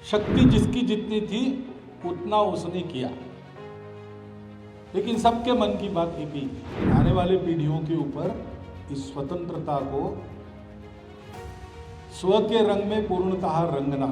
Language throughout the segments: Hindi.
शक्ति जिसकी जितनी थी उतना उसने किया, लेकिन सबके मन की बात एक ही थी, आने वाले पीढ़ियों के ऊपर इस स्वतंत्रता को स्व के रंग में पूर्णतः रंगना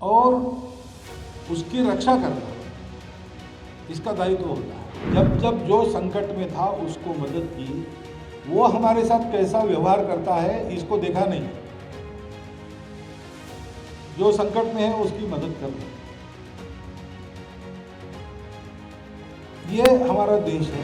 और उसकी रक्षा करना, इसका दायित्व होता है। जब जब जो संकट में था उसको मदद की, वो हमारे साथ कैसा व्यवहार करता है इसको देखा नहीं। जो संकट में है उसकी मदद करना, ये हमारा देश है।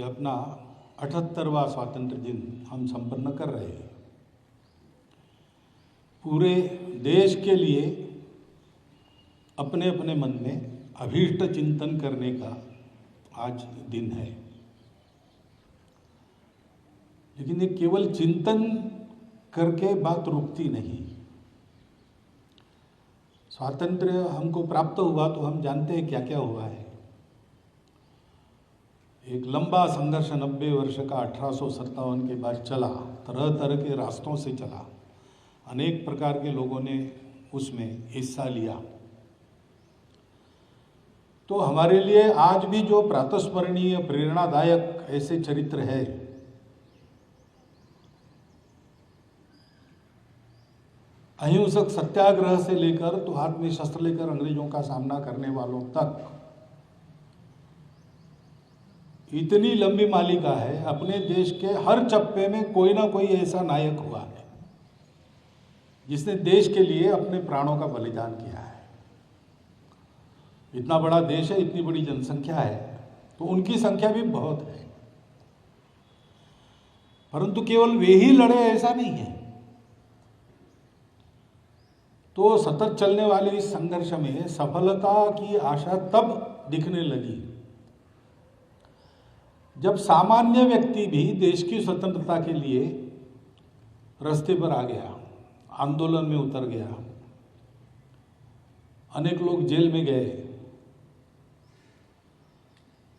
अपना 78वां स्वातंत्र दिन हम संपन्न कर रहे हैं। पूरे देश के लिए अपने अपने मन में अभीष्ट चिंतन करने का आज दिन है, लेकिन ये केवल चिंतन करके बात रुकती नहीं। स्वातंत्र्य हमको प्राप्त हुआ तो हम जानते हैं क्या क्या हुआ है। एक लंबा संघर्ष 90 वर्ष का 1857 के बाद चला, तरह तरह के रास्तों से चला, अनेक प्रकार के लोगों ने उसमें हिस्सा लिया। तो हमारे लिए आज भी जो प्रातस्मरणीय प्रेरणादायक ऐसे चरित्र है, अहिंसक सत्याग्रह से लेकर तो हाथ में शस्त्र लेकर अंग्रेजों का सामना करने वालों तक, इतनी लंबी मालिका है। अपने देश के हर चप्पे में कोई ना कोई ऐसा नायक हुआ है जिसने देश के लिए अपने प्राणों का बलिदान किया है। इतना बड़ा देश है, इतनी बड़ी जनसंख्या है, तो उनकी संख्या भी बहुत है, परंतु केवल वे ही लड़े ऐसा नहीं है। तो सतत चलने वाले इस संघर्ष में सफलता की आशा तब दिखने लगी जब सामान्य व्यक्ति भी देश की स्वतंत्रता के लिए रास्ते पर आ गया, आंदोलन में उतर गया। अनेक लोग जेल में गए,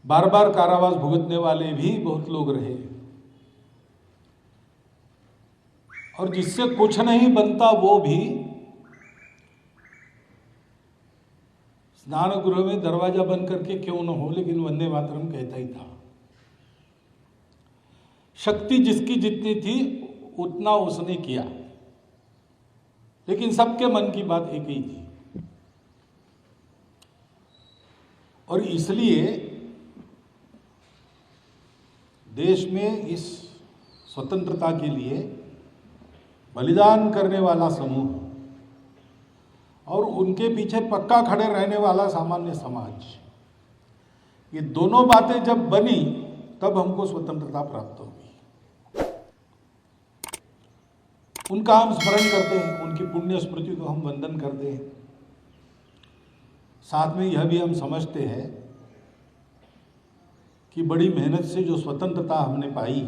बार बार कारावास भुगतने वाले भी बहुत लोग रहे, और जिससे कुछ नहीं बनता वो भी स्नान गृह में दरवाजा बंद करके क्यों न हो, लेकिन वंदे मातरम कहता ही था। शक्ति जिसकी जितनी थी उतना उसने किया, लेकिन सबके मन की बात एक ही थी। और इसलिए देश में इस स्वतंत्रता के लिए बलिदान करने वाला समूह और उनके पीछे पक्का खड़े रहने वाला सामान्य समाज, ये दोनों बातें जब बनी तब हमको स्वतंत्रता प्राप्त होगी। उनका हम स्मरण करते हैं, उनकी पुण्य स्मृति को हम वंदन करते हैं। साथ में यह भी हम समझते हैं कि बड़ी मेहनत से जो स्वतंत्रता हमने पाई,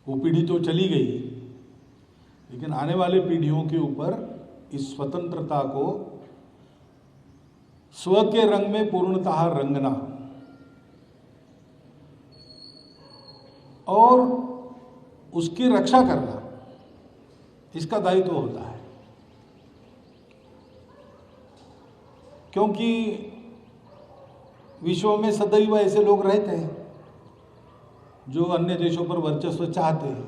वो पीढ़ी तो चली गई, लेकिन आने वाले पीढ़ियों के ऊपर इस स्वतंत्रता को स्व के रंग में पूर्णतः रंगना और उसकी रक्षा करना, इसका दायित्व होता है। क्योंकि विश्व में सदैव ऐसे लोग रहते हैं जो अन्य देशों पर वर्चस्व चाहते हैं,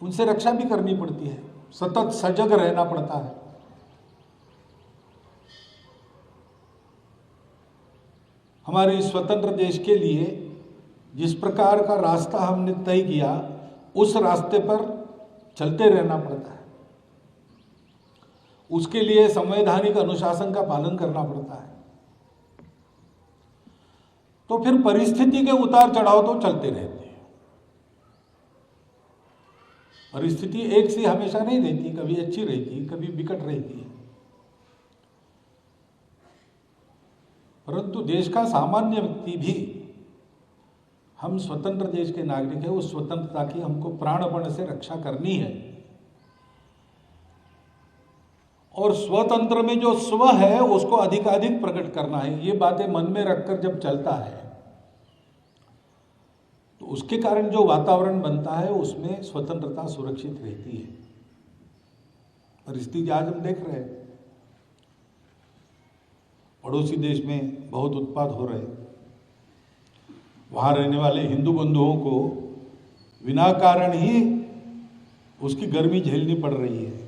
उनसे रक्षा भी करनी पड़ती है, सतत सजग रहना पड़ता है। हमारे इस स्वतंत्र देश के लिए जिस प्रकार का रास्ता हमने तय किया, उस रास्ते पर चलते रहना पड़ता है। उसके लिए संवैधानिक अनुशासन का पालन करना पड़ता है। तो फिर परिस्थिति के उतार चढ़ाव तो चलते रहते हैं। परिस्थिति एक सी हमेशा नहीं रहती, कभी अच्छी रहती, कभी विकट रहती है। परंतु देश का सामान्य व्यक्ति भी, हम स्वतंत्र देश के नागरिक हैं, उस स्वतंत्रता की हमको प्राणपण से रक्षा करनी है। और स्वतंत्र में जो स्व है उसको अधिकाधिक प्रकट करना है। ये बातें मन में रखकर जब चलता है तो उसके कारण जो वातावरण बनता है उसमें स्वतंत्रता सुरक्षित रहती है। परिस्थिति आज हम देख रहे हैं, पड़ोसी देश में बहुत उत्पात हो रहे हैं। वहाँ रहने वाले हिंदू बंधुओं को बिना कारण ही उसकी गर्मी झेलनी पड़ रही है।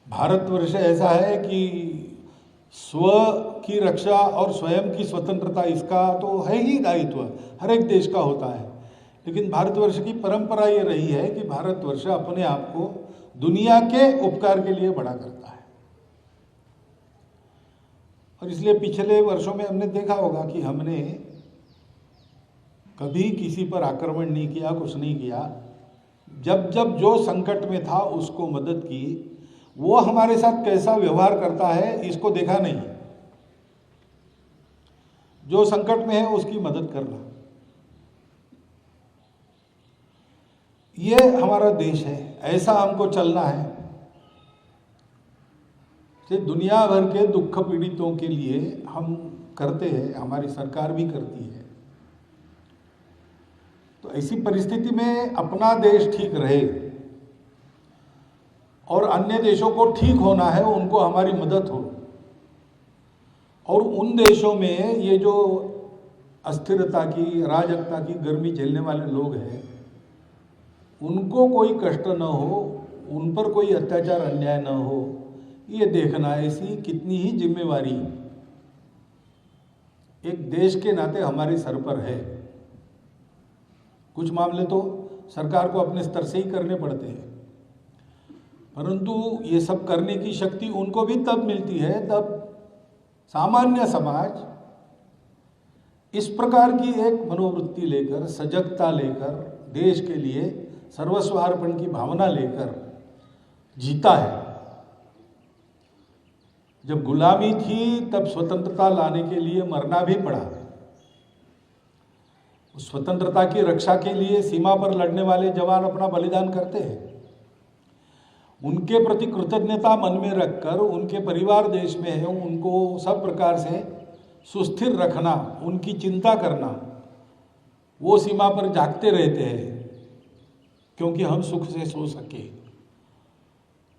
भारतवर्ष ऐसा है कि स्व की रक्षा और स्वयं की स्वतंत्रता, इसका तो है ही दायित्व, हर एक देश का होता है। लेकिन भारतवर्ष की परंपरा ये रही है कि भारतवर्ष अपने आप को दुनिया के उपकार के लिए बड़ा करता है। और इसलिए पिछले वर्षों में हमने देखा होगा कि हमने कभी किसी पर आक्रमण नहीं किया, कुछ नहीं किया। जब जब जो संकट में था उसको मदद की। वो हमारे साथ कैसा व्यवहार करता है इसको देखा नहीं। जो संकट में है उसकी मदद करना, ये हमारा देश है, ऐसा हमको चलना है। कि दुनिया भर के दुख पीड़ितों के लिए हम करते हैं, हमारी सरकार भी करती है। तो ऐसी परिस्थिति में अपना देश ठीक रहे और अन्य देशों को ठीक होना है, उनको हमारी मदद हो। और उन देशों में ये जो अस्थिरता की, अराजकता की गर्मी झेलने वाले लोग हैं, उनको कोई कष्ट न हो, उन पर कोई अत्याचार अन्याय न हो, ये देखना ऐसी कितनी ही जिम्मेवारी एक देश के नाते हमारे सर पर है। कुछ मामले तो सरकार को अपने स्तर से ही करने पड़ते हैं, परंतु ये सब करने की शक्ति उनको भी तब मिलती है जब सामान्य समाज इस प्रकार की एक मनोवृत्ति लेकर, सजगता लेकर, देश के लिए सर्वस्वार्पण की भावना लेकर जीता है। जब गुलामी थी तब स्वतंत्रता लाने के लिए मरना भी पड़ा। उस स्वतंत्रता की रक्षा के लिए सीमा पर लड़ने वाले जवान अपना बलिदान करते हैं। उनके प्रति कृतज्ञता मन में रखकर, उनके परिवार देश में है, उनको सब प्रकार से सुस्थिर रखना, उनकी चिंता करना, वो सीमा पर जागते रहते हैं क्योंकि हम सुख से सो सके,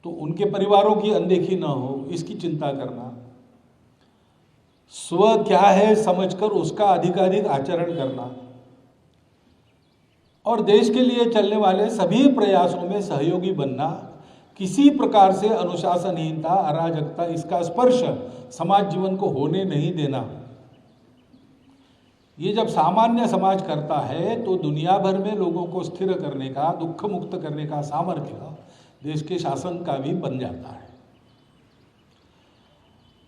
तो उनके परिवारों की अनदेखी ना हो, इसकी चिंता करना। स्व क्या है समझकर उसका अधिकाधिक आचरण करना और देश के लिए चलने वाले सभी प्रयासों में सहयोगी बनना। किसी प्रकार से अनुशासनहीनता, अराजकता, इसका स्पर्श समाज जीवन को होने नहीं देना। ये जब सामान्य समाज करता है तो दुनिया भर में लोगों को स्थिर करने का, दुख मुक्त करने का सामर्थ्य देश के शासन का भी बन जाता है।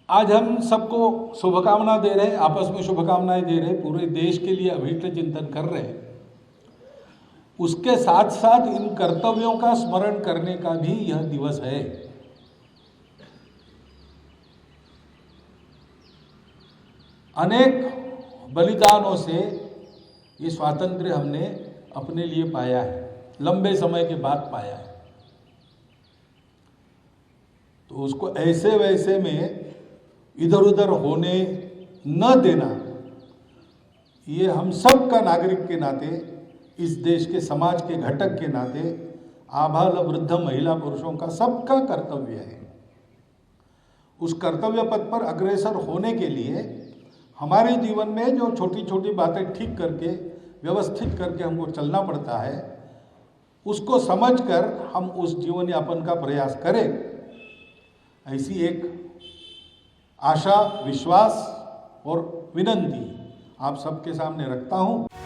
आज हम सबको शुभकामना दे रहे हैं, आपस में शुभकामनाएं दे रहे हैं, पूरे देश के लिए अभीष्ट चिंतन कर रहे हैं। उसके साथ साथ इन कर्तव्यों का स्मरण करने का भी यह दिवस है। अनेक बलिदानों से ये स्वातंत्र्य हमने अपने लिए पाया है, लंबे समय के बाद पाया है। तो उसको ऐसे वैसे में इधर उधर होने न देना, ये हम सब का नागरिक के नाते, इस देश के समाज के घटक के नाते, आबाल वृद्ध महिला पुरुषों का सबका कर्तव्य है। उस कर्तव्य पथ पर अग्रसर होने के लिए हमारे जीवन में जो छोटी छोटी बातें ठीक करके, व्यवस्थित करके हमको चलना पड़ता है, उसको समझकर हम उस जीवन यापन का प्रयास करें। ऐसी एक आशा, विश्वास और विनंती आप सबके सामने रखता हूं।